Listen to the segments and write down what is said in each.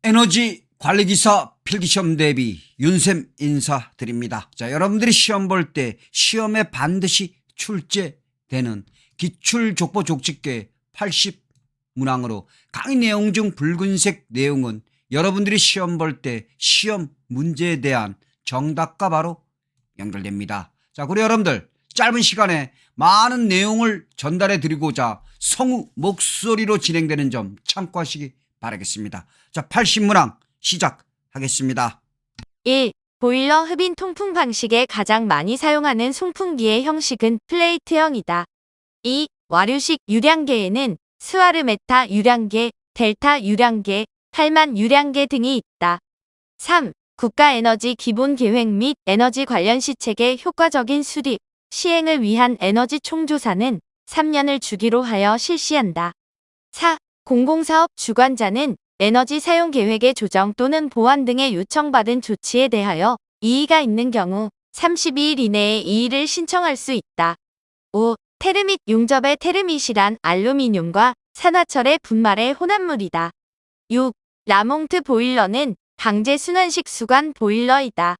에너지 관리기사 필기시험 대비 윤쌤 인사드립니다. 자, 여러분들이 시험 볼 때 시험에 반드시 출제되는 기출족보 족집계 80문항으로 강의 내용 중 붉은색 내용은 여러분들이 시험 볼 때 시험 문제에 대한 정답과 바로 연결됩니다. 자, 그리고 여러분들 짧은 시간에 많은 내용을 전달해 드리고자 성우 목소리로 진행되는 점 참고하시기 바라겠습니다. 자, 80문항 시작하겠습니다. 1. 보일러 흡인 통풍 방식에 가장 많이 사용하는 송풍기의 형식은 플레이트형이다. 2. 와류식 유량계에는 스와르메타 유량계, 델타 유량계, 팔만 유량계 등이 있다. 3. 국가에너지 기본계획 및 에너지 관련 시책의 효과적인 수립, 시행을 위한 에너지 총조사는 3년을 주기로 하여 실시한다. 4. 공공사업 주관자는 에너지 사용 계획의 조정 또는 보완 등의 요청받은 조치에 대하여 이의가 있는 경우 32일 이내에 이의를 신청할 수 있다. 5. 테르밋 용접의 테르밋이란 알루미늄과 산화철의 분말의 혼합물이다. 6. 라몽트 보일러는 강제 순환식 수관 보일러이다.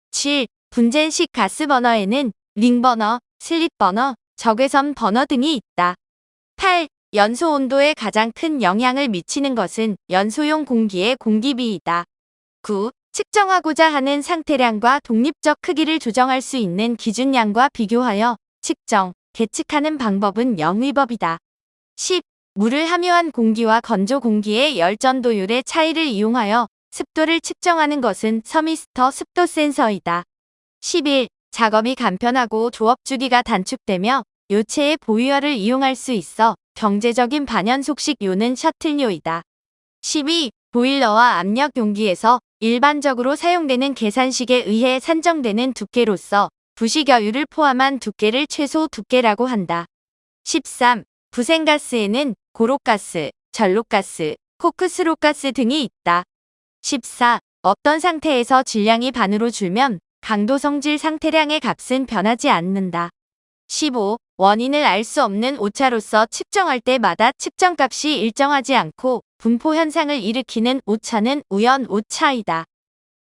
7. 분젠식 가스버너에는 링버너, 슬립버너, 적외선 버너 등이 있다. 8. 연소 온도에 가장 큰 영향을 미치는 것은 연소용 공기의 공기비이다. 9. 측정하고자 하는 상태량과 독립적 크기를 조정할 수 있는 기준량과 비교하여 측정, 계측하는 방법은 영위법이다. 10. 물을 함유한 공기와 건조 공기의 열전도율의 차이를 이용하여 습도를 측정하는 것은 서미스터 습도 센서이다. 11. 작업이 간편하고 조업 주기가 단축되며 요체의 보유열을 이용할 수 있어 경제적인 반연속식 요는 셔틀요이다. 12. 보일러와 압력 용기에서 일반적으로 사용되는 계산식에 의해 산정되는 두께로서 부식여유를 포함한 두께를 최소 두께라고 한다. 13. 부생가스에는 고록가스, 전록가스, 코크스록가스 등이 있다. 14. 어떤 상태에서 질량이 반으로 줄면 강도 성질 상태량의 값은 변하지 않는다. 15. 원인을 알 수 없는 오차로서 측정할 때마다 측정값이 일정하지 않고 분포 현상을 일으키는 오차는 우연 오차이다.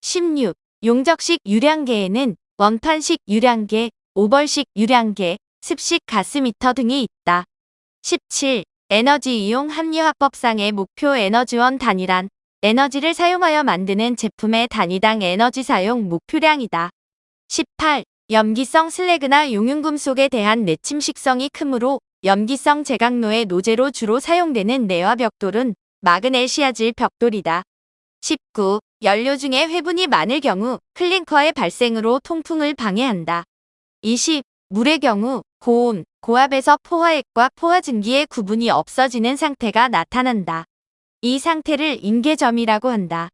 16. 용적식 유량계에는 원판식 유량계, 오벌식 유량계, 습식 가스미터 등이 있다. 17. 에너지 이용 합리화법상의 목표 에너지원 단위란 에너지를 사용하여 만드는 제품의 단위당 에너지 사용 목표량이다. 18. 염기성 슬래그나 용융금속에 대한 내침식성이 크므로 염기성 제각로의 노제로 주로 사용되는 내화 벽돌은 마그네시아질 벽돌이다. 19. 연료 중에 회분이 많을 경우 클링커의 발생으로 통풍을 방해한다. 20. 물의 경우 고온, 고압에서 포화액과 포화증기의 구분이 없어지는 상태가 나타난다. 이 상태를 임계점이라고 한다.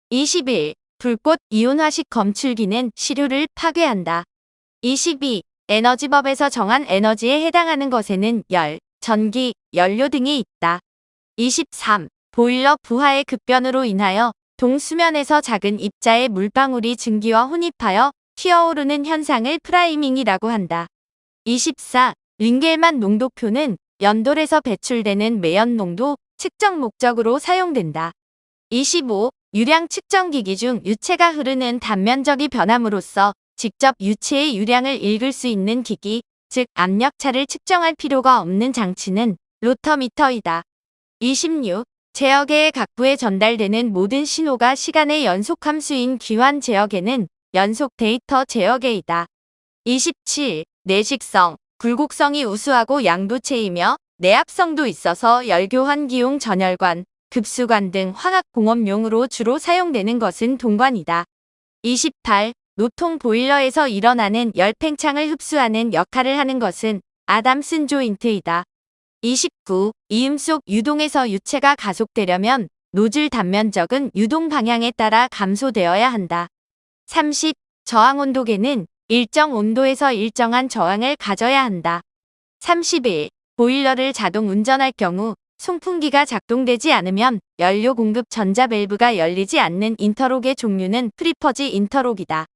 21. 불꽃 이온화식 검출기는 시료를 파괴한다. 22. 에너지법에서 정한 에너지에 해당하는 것에는 열, 전기, 연료 등이 있다. 23. 보일러 부하의 급변으로 인하여 동수면에서 작은 입자의 물방울이 증기와 혼입하여 튀어오르는 현상을 프라이밍이라고 한다. 24. 링겔만 농도표는 연돌에서 배출되는 매연 농도 측정 목적으로 사용된다. 25. 유량 측정기기 중 유체가 흐르는 단면적이 변함으로써 직접 유체의 유량을 읽을 수 있는 기기, 즉 압력차를 측정할 필요가 없는 장치는 로터미터이다. 26. 제어계의 각부에 전달되는 모든 신호가 시간의 연속 함수인 기환 제어계는 연속 데이터 제어계이다. 27. 내식성, 굴곡성이 우수하고 양도체이며 내압성도 있어서 열교환기용 전열관, 급수관 등 화학공업용으로 주로 사용되는 것은 동관이다. 28. 노통 보일러에서 일어나는 열 팽창을 흡수하는 역할을 하는 것은 아담슨 조인트이다. 29. 이음 속 유동에서 유체가 가속되려면 노즐 단면적은 유동 방향에 따라 감소되어야 한다. 30. 저항온도계는 일정 온도에서 일정한 저항을 가져야 한다. 31. 보일러를 자동 운전할 경우 송풍기가 작동되지 않으면 연료 공급 전자 밸브가 열리지 않는 인터록의 종류는 프리퍼지 인터록이다.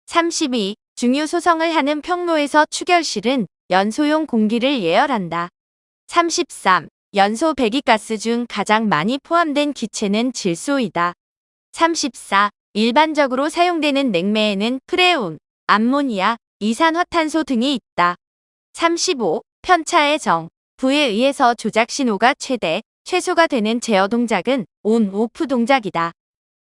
32. 중유 소성을 하는 평로에서 추결실은 연소용 공기를 예열한다. 33. 연소 배기가스 중 가장 많이 포함된 기체는 질소이다. 34. 일반적으로 사용되는 냉매에는 프레온, 암모니아, 이산화탄소 등이 있다. 35. 편차의 정. 부에 의해서 조작 신호가 최소가 되는 제어 동작은 ON/OFF 동작이다.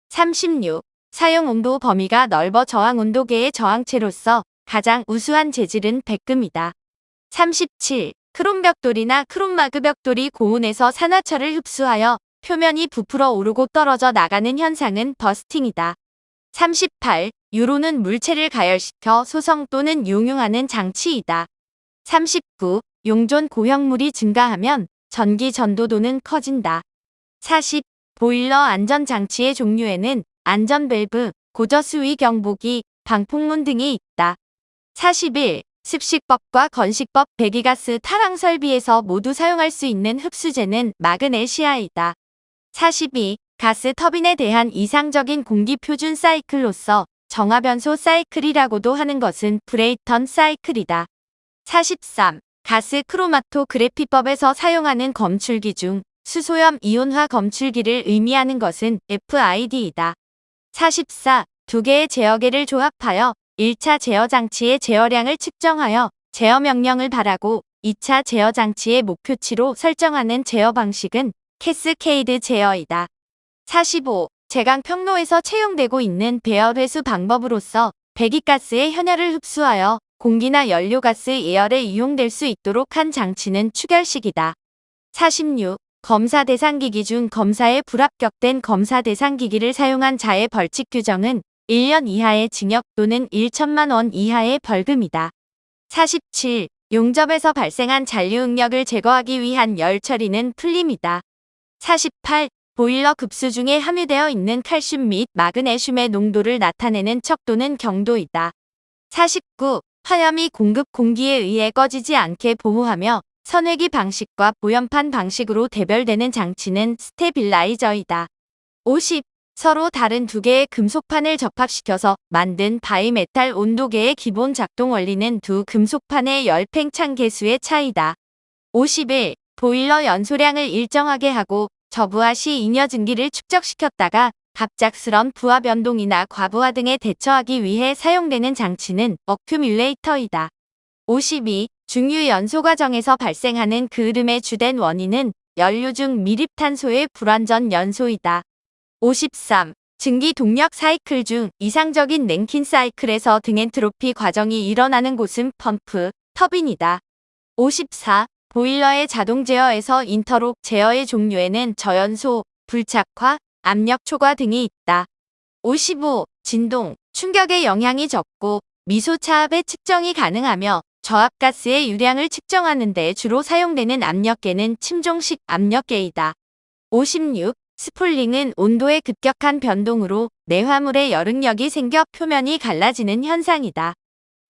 36. 사용 온도 범위가 넓어 저항 온도계의 저항체로서 가장 우수한 재질은 백금이다. 37. 크롬 벽돌이나 크롬마그 벽돌이 고온에서 산화철을 흡수하여 표면이 부풀어 오르고 떨어져 나가는 현상은 버스팅이다. 38. 유로는 물체를 가열시켜 소성 또는 용융하는 장치이다. 39. 용존 고형물이 증가하면 전기 전도도는 커진다. 40. 보일러 안전장치의 종류에는 안전밸브, 고저수위 경보기, 방풍문 등이 있다. 41. 습식법과 건식법 배기가스 타랑 설비에서 모두 사용할 수 있는 흡수제는 마그네시아이다. 42. 가스 터빈에 대한 이상적인 공기 표준 사이클로서 정화변소 사이클이라고도 하는 것은 브레이턴 사이클이다. 43. 가스 크로마토그래피법에서 사용하는 검출기 중 수소염 이온화 검출기를 의미하는 것은 FID이다. 44. 두 개의 제어계를 조합하여 1차 제어 장치의 제어량을 측정하여 제어 명령을 발하고 2차 제어 장치의 목표치로 설정하는 제어 방식은 캐스케이드 제어이다. 45. 제강 평로에서 채용되고 있는 배열 회수 방법으로서 배기가스의 현열을 흡수하여 공기나 연료가스 예열에 이용될 수 있도록 한 장치는 추결식이다. 46. 검사 대상기기 중 검사에 불합격된 검사 대상기기를 사용한 자의 벌칙 규정은 1년 이하의 징역 또는 1천만 원 이하의 벌금이다. 47. 용접에서 발생한 잔류응력을 제거하기 위한 열 처리는 풀림이다. 48. 보일러 급수 중에 함유되어 있는 칼슘 및 마그네슘의 농도를 나타내는 척도는 경도이다. 49. 화염이 공급 공기에 의해 꺼지지 않게 보호하며 선회기 방식과 보연판 방식으로 대별되는 장치는 스테빌라이저이다. 50. 서로 다른 두 개의 금속판을 접합시켜서 만든 바이메탈 온도계의 기본 작동 원리는 두 금속판의 열 팽창 계수의 차이다. 51. 보일러 연소량을 일정하게 하고 저부하 시 잉여 증기를 축적시켰다가 갑작스런 부하 변동이나 과부하 등에 대처하기 위해 사용되는 장치는 어큐뮬레이터이다. 52. 중유 연소 과정에서 발생하는 그 흐름의 주된 원인은 연료 중 미립탄소의 불완전 연소이다. 53. 증기 동력 사이클 중 이상적인 랭킨 사이클에서 등엔트로피 과정이 일어나는 곳은 펌프, 터빈이다. 54. 보일러의 자동 제어에서 인터록 제어의 종류에는 저연소, 불착화, 압력 초과 등이 있다. 55. 진동, 충격의 영향이 적고 미소 차압의 측정이 가능하며 저압가스의 유량을 측정하는 데 주로 사용되는 압력계는 침종식 압력계이다. 56. 스풀링은 온도의 급격한 변동으로 내화물의 열응력이 생겨 표면이 갈라지는 현상이다.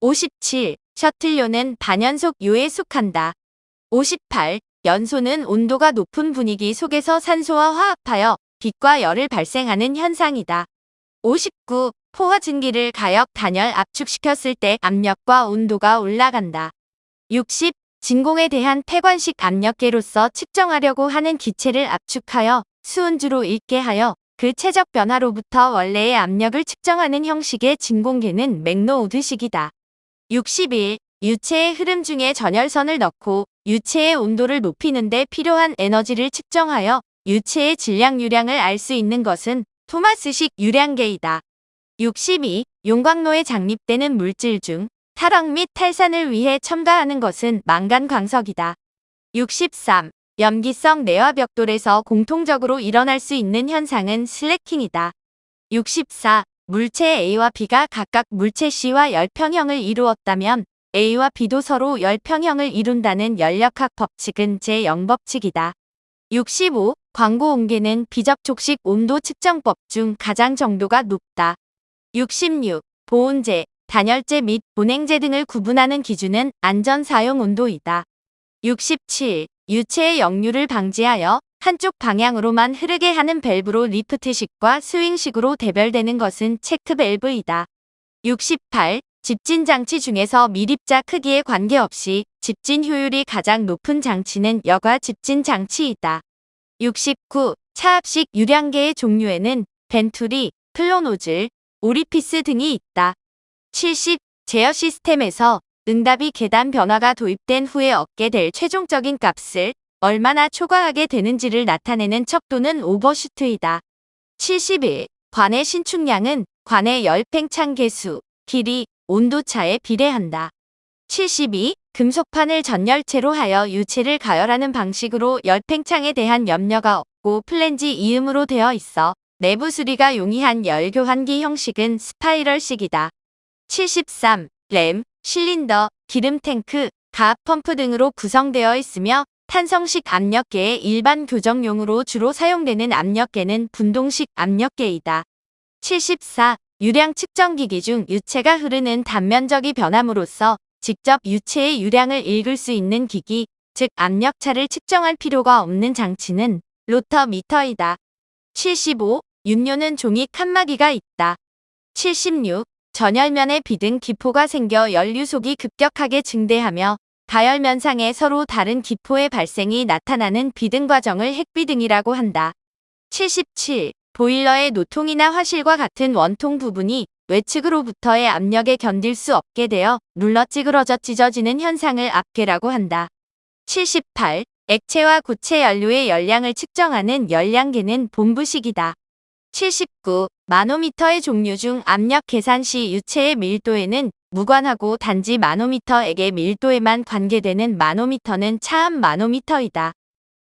57. 셔틀요는 반연속 요에 속한다. 58. 연소는 온도가 높은 분위기 속에서 산소와 화합하여 빛과 열을 발생하는 현상이다. 59. 포화 증기를 가역 단열 압축시켰을 때 압력과 온도가 올라간다. 60. 진공에 대한 폐관식 압력계로서 측정하려고 하는 기체를 압축하여 수은주로 읽게 하여 그 체적 변화로부터 원래의 압력을 측정하는 형식의 진공계는 맥노우드식이다. 61. 유체의 흐름 중에 전열선을 넣고 유체의 온도를 높이는 데 필요한 에너지를 측정하여 유체의 질량 유량을 알 수 있는 것은 토마스식 유량계이다. 62. 용광로에 장립되는 물질 중 탈억 및 탈산을 위해 첨가하는 것은 망간 광석이다. 63. 염기성 내화 벽돌에서 공통적으로 일어날 수 있는 현상은 슬래킹이다. 64. 물체 A와 B가 각각 물체 C와 열평형을 이루었다면 A와 B도 서로 열평형을 이룬다는 연력학 법칙은 제0법칙이다. 65. 광고 온계는 비접촉식 온도 측정법 중 가장 정도가 높다. 66. 보온재, 단열재 및 보냉재 등을 구분하는 기준은 안전 사용 온도이다. 67. 유체의 역류를 방지하여 한쪽 방향으로만 흐르게 하는 밸브로 리프트식과 스윙식으로 대별되는 것은 체크 밸브이다. 68. 집진 장치 중에서 미립자 크기에 관계없이 집진 효율이 가장 높은 장치는 여과 집진 장치이다. 69. 차압식 유량계의 종류에는 벤투리, 플로 노즐, 오리피스 등이 있다. 70. 제어 시스템에서 응답이 계단 변화가 도입된 후에 얻게 될 최종적인 값을 얼마나 초과하게 되는지를 나타내는 척 또는 오버슈트이다. 71. 관의 신축량은 관의 열팽창 개수, 길이, 온도차에 비례한다. 72. 금속판을 전열체로 하여 유체를 가열하는 방식으로 열팽창에 대한 염려가 없고 플랜지 이음으로 되어 있어 내부 수리가 용이한 열교환기 형식은 스파이럴식이다. 73. 램, 실린더, 기름 탱크, 가압 펌프 등으로 구성되어 있으며 탄성식 압력계의 일반 교정용으로 주로 사용되는 압력계는 분동식 압력계이다. 74. 유량 측정기기 중 유체가 흐르는 단면적이 변함으로써 직접 유체의 유량을 읽을 수 있는 기기, 즉 압력차를 측정할 필요가 없는 장치는 로터미터이다. 75. 윤료는 종이 칸막이가 있다. 76. 전열면에 비등 기포가 생겨 연료속이 급격하게 증대하며 가열면상에 서로 다른 기포의 발생이 나타나는 비등 과정을 핵비등이라고 한다. 77. 보일러의 노통이나 화실과 같은 원통 부분이 외측으로부터의 압력에 견딜 수 없게 되어 눌러 찌그러져 찢어지는 현상을 압괴라고 한다. 78. 액체와 고체 연료의 열량을 측정하는 열량계는 본부식이다. 79. 마노미터의 종류 중 압력 계산 시 유체의 밀도에는 무관하고 단지 마노미터액의 밀도에만 관계되는 마노미터는 차함 마노미터이다.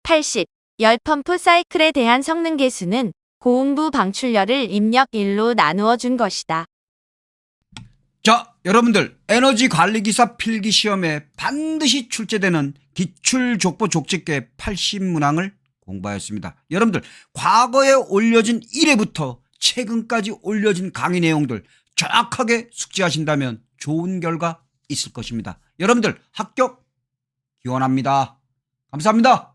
80. 열펌프 사이클에 대한 성능 계수는 고온부 방출열을 입력 1로 나누어 준 것이다. 자, 여러분들 에너지 관리기사 필기시험에 반드시 출제되는 기출족보 족집계 80문항을 공부하였습니다. 여러분들 과거에 올려진 1회부터 최근까지 올려진 강의 내용들 정확하게 숙지하신다면 좋은 결과 있을 것입니다. 여러분들 합격 기원합니다. 감사합니다.